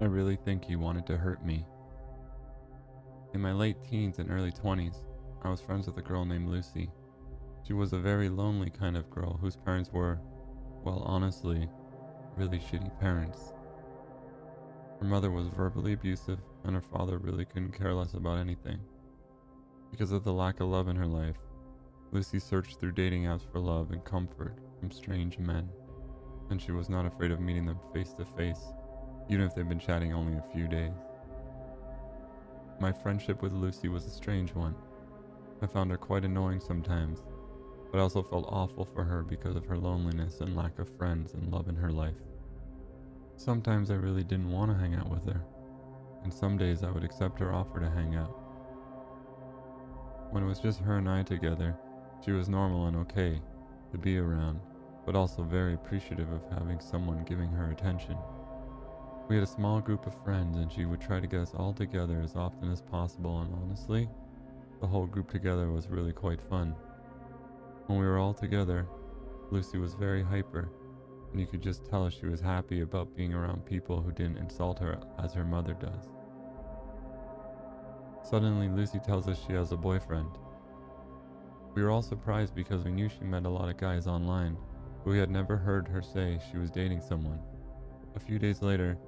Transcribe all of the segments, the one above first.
I really think he wanted to hurt me. In my late teens and early 20s, I was friends with a girl named Lucy. She was a very lonely kind of girl whose parents were, well, honestly, really shitty parents. Her mother was verbally abusive, and her father really couldn't care less about anything. Because of the lack of love in her life, Lucy searched through dating apps for love and comfort from strange men, and she was not afraid of meeting them face to face, even if they'd been chatting only a few days. My friendship with Lucy was a strange one. I found her quite annoying sometimes, but I also felt awful for her because of her loneliness and lack of friends and love in her life. Sometimes I really didn't want to hang out with her, and some days I would accept her offer to hang out. When it was just her and I together, she was normal and okay to be around, but also very appreciative of having someone giving her attention. We had a small group of friends, and she would try to get us all together as often as possible, and honestly, the whole group together was really quite fun. When we were all together, Lucy was very hyper, and you could just tell she was happy about being around people who didn't insult her as her mother does. Suddenly, Lucy tells us she has a boyfriend. We were all surprised because we knew she met a lot of guys online, but we had never heard her say she was dating someone. A few days later,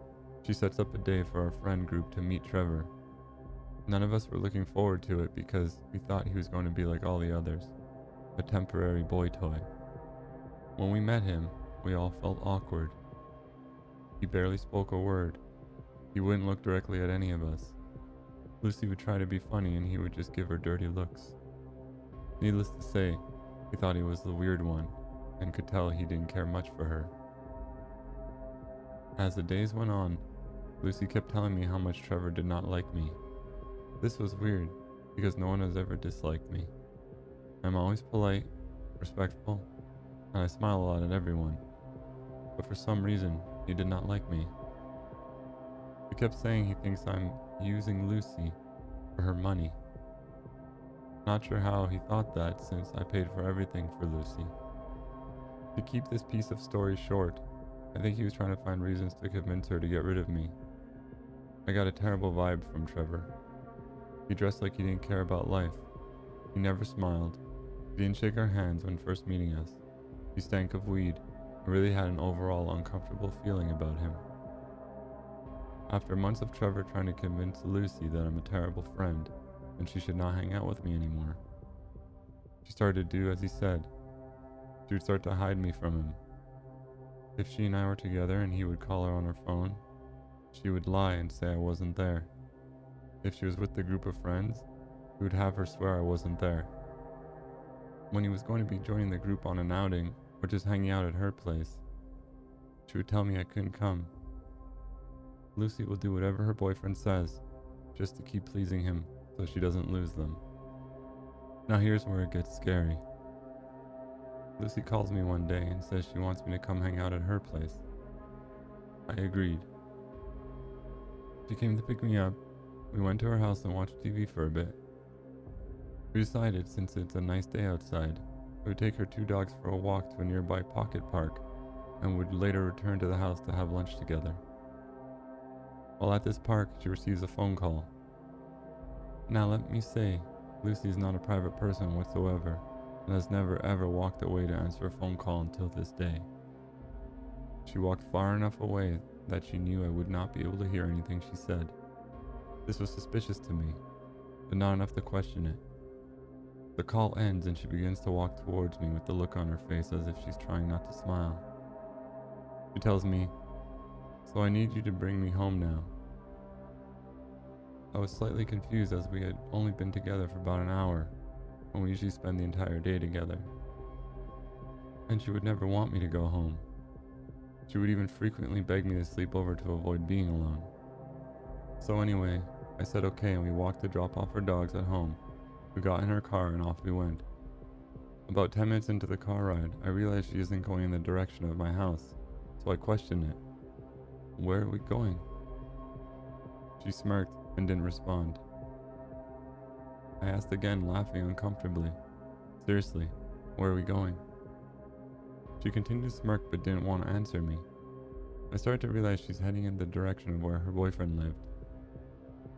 she sets up a day for our friend group to meet Trevor. None of us were looking forward to it because we thought he was going to be like all the others, a temporary boy toy. When we met him, we all felt awkward. He barely spoke a word. He wouldn't look directly at any of us. Lucy would try to be funny and he would just give her dirty looks. Needless to say, we thought he was the weird one and could tell he didn't care much for her. As the days went on, Lucy kept telling me how much Trevor did not like me. This was weird because no one has ever disliked me. I'm always polite, respectful, and I smile a lot at everyone. But for some reason, he did not like me. He kept saying he thinks I'm using Lucy for her money. Not sure how he thought that since I paid for everything for Lucy. To keep this piece of story short, I think he was trying to find reasons to convince her to get rid of me. I got a terrible vibe from Trevor. He dressed like he didn't care about life. He never smiled. He didn't shake our hands when first meeting us. He stank of weed and really had an overall uncomfortable feeling about him. After months of Trevor trying to convince Lucy that I'm a terrible friend and she should not hang out with me anymore, she started to do as he said. She would start to hide me from him. If she and I were together and he would call her on her phone, she would lie and say I wasn't there. If she was with the group of friends, he would have her swear I wasn't there. When he was going to be joining the group on an outing or just hanging out at her place, she would tell me I couldn't come. Lucy will do whatever her boyfriend says just to keep pleasing him so she doesn't lose them. Now here's where it gets scary. Lucy calls me one day and says she wants me to come hang out at her place. I agreed. She came to pick me up. We went to her house and watched TV for a bit. We decided, since it's a nice day outside, we would take her two dogs for a walk to a nearby pocket park and would later return to the house to have lunch together. While at this park, she receives a phone call. Now let me say, Lucy is not a private person whatsoever and has never ever walked away to answer a phone call until this day. She walked far enough away that she knew I would not be able to hear anything she said. This was suspicious to me, but not enough to question it. The call ends and she begins to walk towards me with the look on her face as if she's trying not to smile. She tells me, "So I need you to bring me home now." I was slightly confused as we had only been together for about an hour, when we usually spend the entire day together. And she would never want me to go home. She would even frequently beg me to sleep over to avoid being alone. So anyway, I said okay and we walked to drop off her dogs at home. We got in her car and off we went. About 10 minutes into the car ride, I realized she isn't going in the direction of my house, so I questioned it. "Where are we going?" She smirked and didn't respond. I asked again, laughing uncomfortably. "Seriously, where are we going?" She continued to smirk but didn't want to answer me. I started to realize she's heading in the direction of where her boyfriend lived.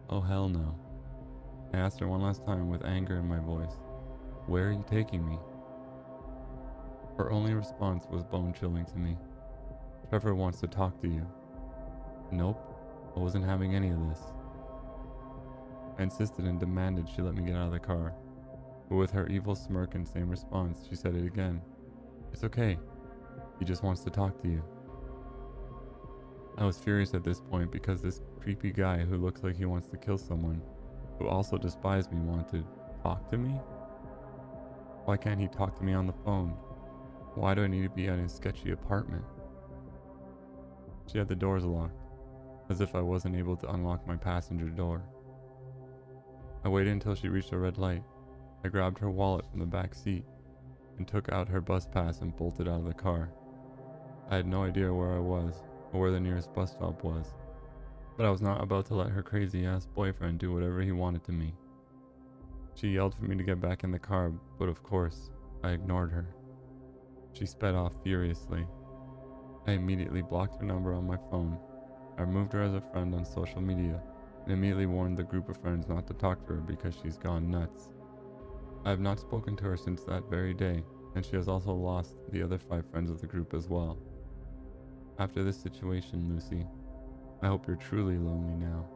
Oh hell no. I asked her one last time with anger in my voice, "Where are you taking me?" Her only response was bone chilling to me. "Trevor wants to talk to you." Nope, I wasn't having any of this. I insisted and demanded she let me get out of the car, but with her evil smirk and same response, she said it again. "It's okay. He just wants to talk to you." I was furious at this point because this creepy guy who looks like he wants to kill someone, who also despised me, wanted to talk to me? Why can't he talk to me on the phone? Why do I need to be in his sketchy apartment? She had the doors locked, as if I wasn't able to unlock my passenger door. I waited until she reached a red light. I grabbed her wallet from the back seat and took out her bus pass and bolted out of the car. I had no idea where I was or where the nearest bus stop was, but I was not about to let her crazy ass boyfriend do whatever he wanted to me. She yelled for me to get back in the car, but of course, I ignored her. She sped off furiously. I immediately blocked her number on my phone. I removed her as a friend on social media and immediately warned the group of friends not to talk to her because she's gone nuts. I have not spoken to her since that very day, and she has also lost the other 5 friends of the group as well. After this situation, Lucy, I hope you're truly lonely now.